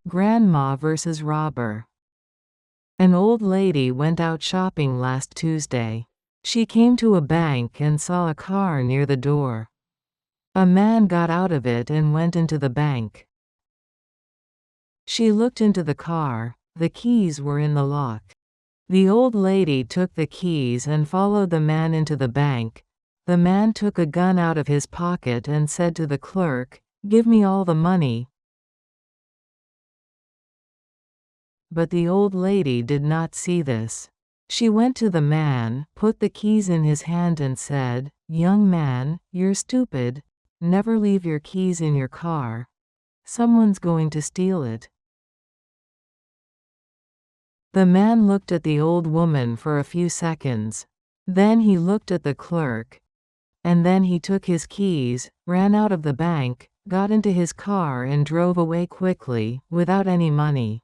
Grandma versus Robber. An old lady went out shopping last Tuesday. She came to a bank and saw a car near the door. A man got out of it and went into the bank. She looked into the car. The keys were in the lock. The old lady took the keys and followed the man into the bank. The man took a gun out of his pocket and said to the clerk, "Give me all the money." But the old lady did not see this. She went to the man, put the keys in his hand and said, "Young man, you're stupid. Never leave your keys in your car. Someone's going to steal it." The man looked at the old woman for a few seconds. Then he looked at the clerk. And then he took his keys, ran out of the bank, got into his car and drove away quickly, without any money.